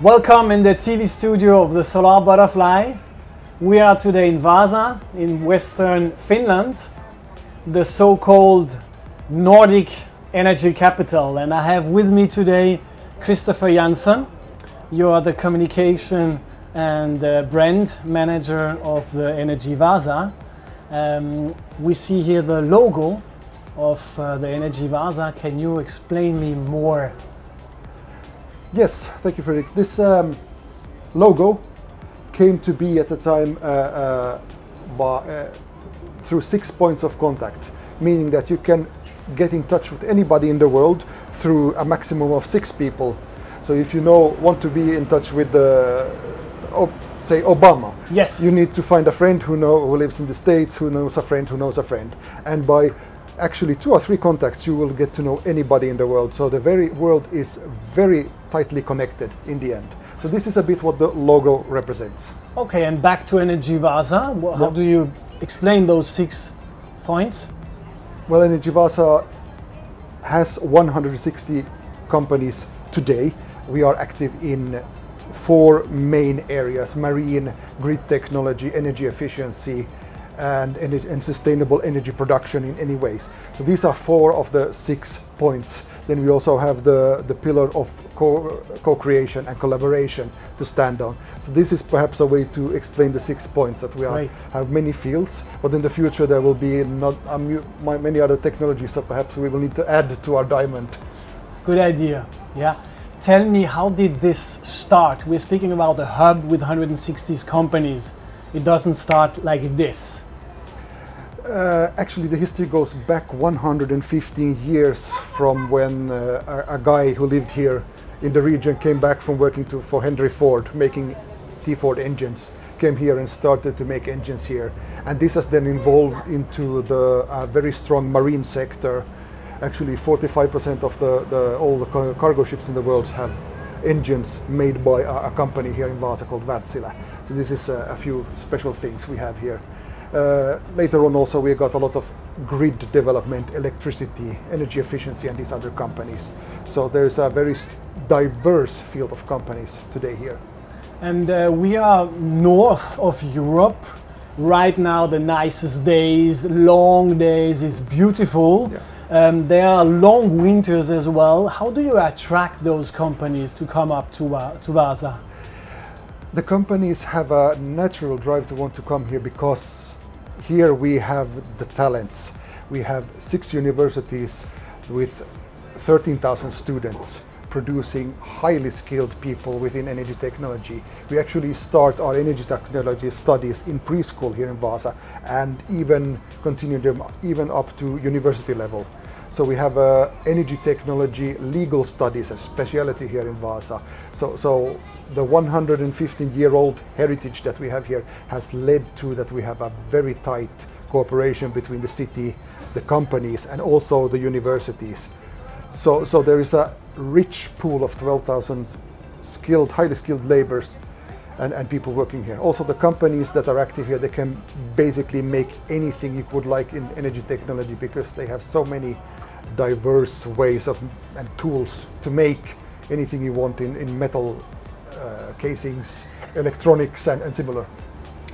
Welcome in the TV studio of the Solar Butterfly. We are today in Vaasa, in western Finland, the so-called Nordic energy capital. And I have with me today Kristoffer Jansson. You are the communication and brand manager of the Energy Vaasa. We see here the logo of the Energy Vaasa. Can you explain me more? Yes, thank you, Fredrik. This logo came to be at the time through 6 points of contact, meaning that you can get in touch with anybody in the world through a maximum of 6 people. So if you want to be in touch with say Obama, yes, you need to find a friend who lives in the States, who knows a friend who knows a friend, and by actually 2 or 3 contacts you will get to know anybody in the world. So the very world is very tightly connected in the end. So this is a bit what the logo represents. Okay, and back to Energy Vaasa. How do you explain those 6 points? Well, Energy Vaasa has 160 companies today. We are active in 4 main areas: marine, grid technology, energy efficiency, and sustainable energy production in any ways. So these are 4 of the 6 points. Then we also have the pillar of co-creation and collaboration to stand on. So this is perhaps a way to explain the 6 points, that we have many fields, but in the future there will be many other technologies, so perhaps we will need to add to our diamond. Good idea, yeah. Tell me, how did this start? We're speaking about a hub with 160 companies. It doesn't start like this. Actually, the history goes back 115 years from when a guy who lived here in the region came back from working for Henry Ford, making T-Ford engines, came here and started to make engines here. And this has then evolved into the very strong marine sector. Actually, 45% of all the cargo ships in the world have engines made by a company here in Vaasa called Wärtsilä. So this is a few special things we have here. Later on also we got a lot of grid development, electricity, energy efficiency, and these other companies. So there's a very diverse field of companies today here. And we are north of Europe. Right now the nicest days, long days, is beautiful. Yeah. There are long winters as well. How do you attract those companies to come up to Vaasa? The companies have a natural drive to want to come here because here we have the talents. We have 6 universities with 13,000 students producing highly skilled people within energy technology. We actually start our energy technology studies in preschool here in Vaasa and even continue them even up to university level. So we have energy technology legal studies as specialty here in Vaasa. So the 115-year-old heritage that we have here has led to that we have a very tight cooperation between the city, the companies, and also the universities. So there is a rich pool of 12,000 highly skilled laborers and people working here. Also the companies that are active here, they can basically make anything you would like in energy technology because they have so many diverse ways and tools to make anything you want in metal casings, electronics, and similar.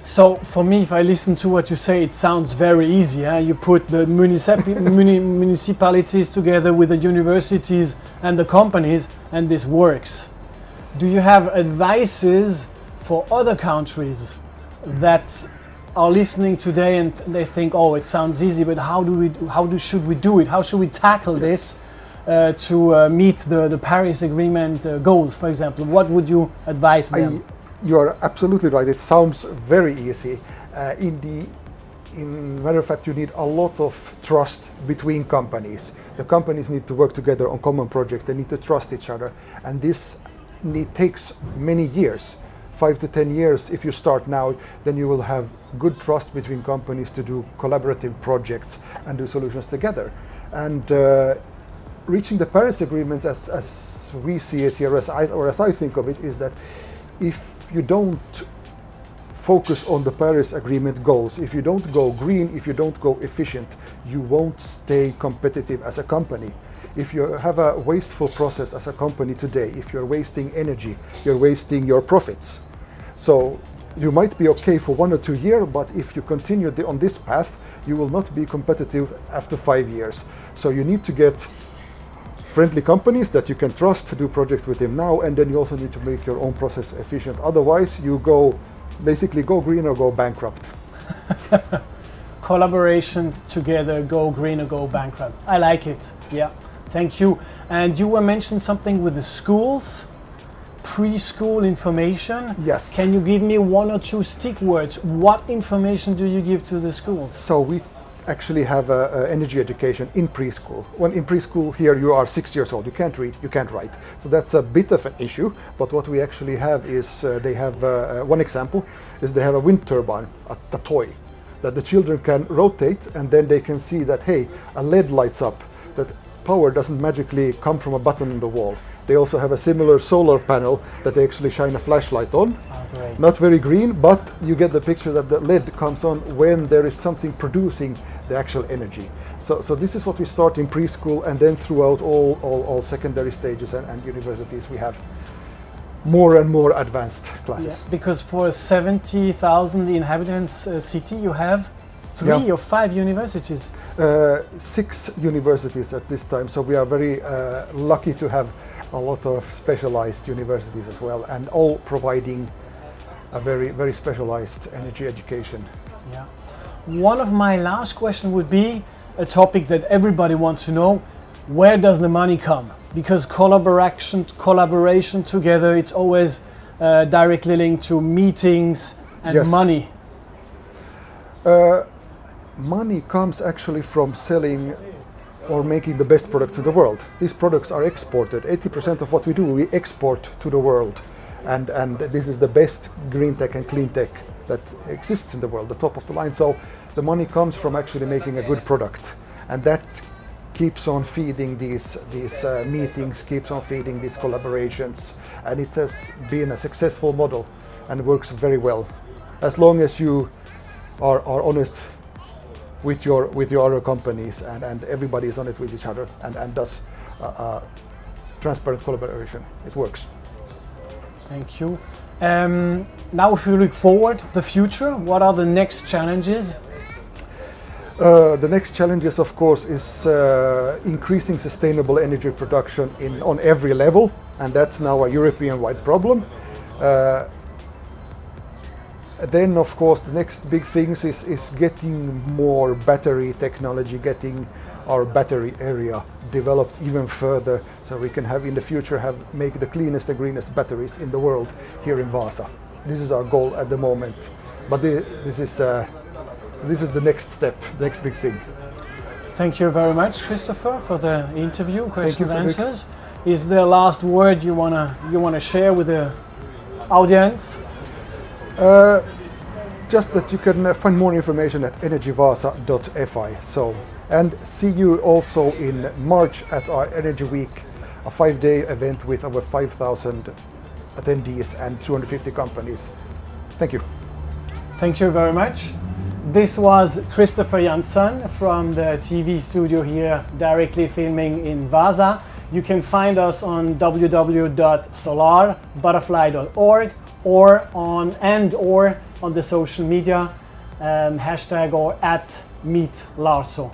So for me, if I listen to what you say, it sounds very easy. Huh? You put the municipalities together with the universities and the companies, and this works. Do you have advices for other countries that are listening today and they think, oh, it sounds easy, but should we do it? How should we tackle this to meet the Paris Agreement goals, for example? What would you advise them? You are absolutely right. It sounds very easy. In matter of fact, you need a lot of trust between companies. The companies need to work together on common projects. They need to trust each other, and this takes many years. 5 to 10 years. If you start now, then you will have good trust between companies to do collaborative projects and do solutions together. And reaching the Paris Agreement, as we see it here, as I think of it, is that if you don't focus on the Paris Agreement goals, if you don't go green, if you don't go efficient, you won't stay competitive as a company. if you have a wasteful process as a company today, if you're wasting energy, you're wasting your profits. So you might be okay for 1 or 2 years, but if you continue on this path, you will not be competitive after 5 years. So you need to get friendly companies that you can trust to do projects with them now, and then you also need to make your own process efficient. Otherwise, you basically go green or go bankrupt. Collaboration together, go green or go bankrupt. I like it. Yeah, thank you. And you were mentioning something with the schools, preschool information. Yes. Can you give me 1 or 2 stick words? What information do you give to the schools? So we actually have energy education in preschool. When in preschool here you are 6 years old, you can't read, you can't write. So that's a bit of an issue, but what we actually have is they have one example is they have a wind turbine, a toy that the children can rotate, and then they can see that, hey, a LED lights up, that power doesn't magically come from a button on the wall. They also have a similar solar panel that they actually shine a flashlight on. Oh, great. Not very green, but you get the picture that the LED comes on when there is something producing the actual energy. So this is what we start in preschool, and then throughout all secondary stages and universities we have more and more advanced classes. Yeah, because for 70,000 inhabitants city, you have 3 or 5 universities. 6 universities at this time, so we are very lucky to have a lot of specialized universities as well, and all providing a very specialized energy education. Yeah. One of my last question would be a topic that everybody wants to know: where does the money come? Because collaboration together, it's always directly linked to meetings and Yes. money. Money comes actually from selling or making the best product to the world. These products are exported. 80% of what we do, we export to the world. And this is the best green tech and clean tech that exists in the world, the top of the line. So the money comes from actually making a good product. And that keeps on feeding these meetings, keeps on feeding these collaborations. And it has been a successful model and works very well. As long as you are honest with your other companies, and everybody is honest with each other and does transparent collaboration, it works. Thank you. Now if you look forward, the future, what are the next challenges? The next challenges, of course, is increasing sustainable energy production on every level, and that's now a European-wide problem. Then, of course, the next big things is getting more battery technology, getting our battery area developed even further, so we can have in the future make the cleanest and greenest batteries in the world here in Vaasa. This is our goal at the moment, but this is the next step, the next big thing. Thank you very much, Kristoffer, for the interview, questions and answers. Is there a last word you wanna share with the audience? Just that you can find more information at EnergyVaasa.fi. And see you also in March at our Energy Week, a 5-day event with over 5,000 attendees and 250 companies. Thank you. Thank you very much. This was Kristoffer Jansson from the TV studio here, directly filming in Vaasa. You can find us on www.solarbutterfly.org or on the social media, hashtag or @meetlarso.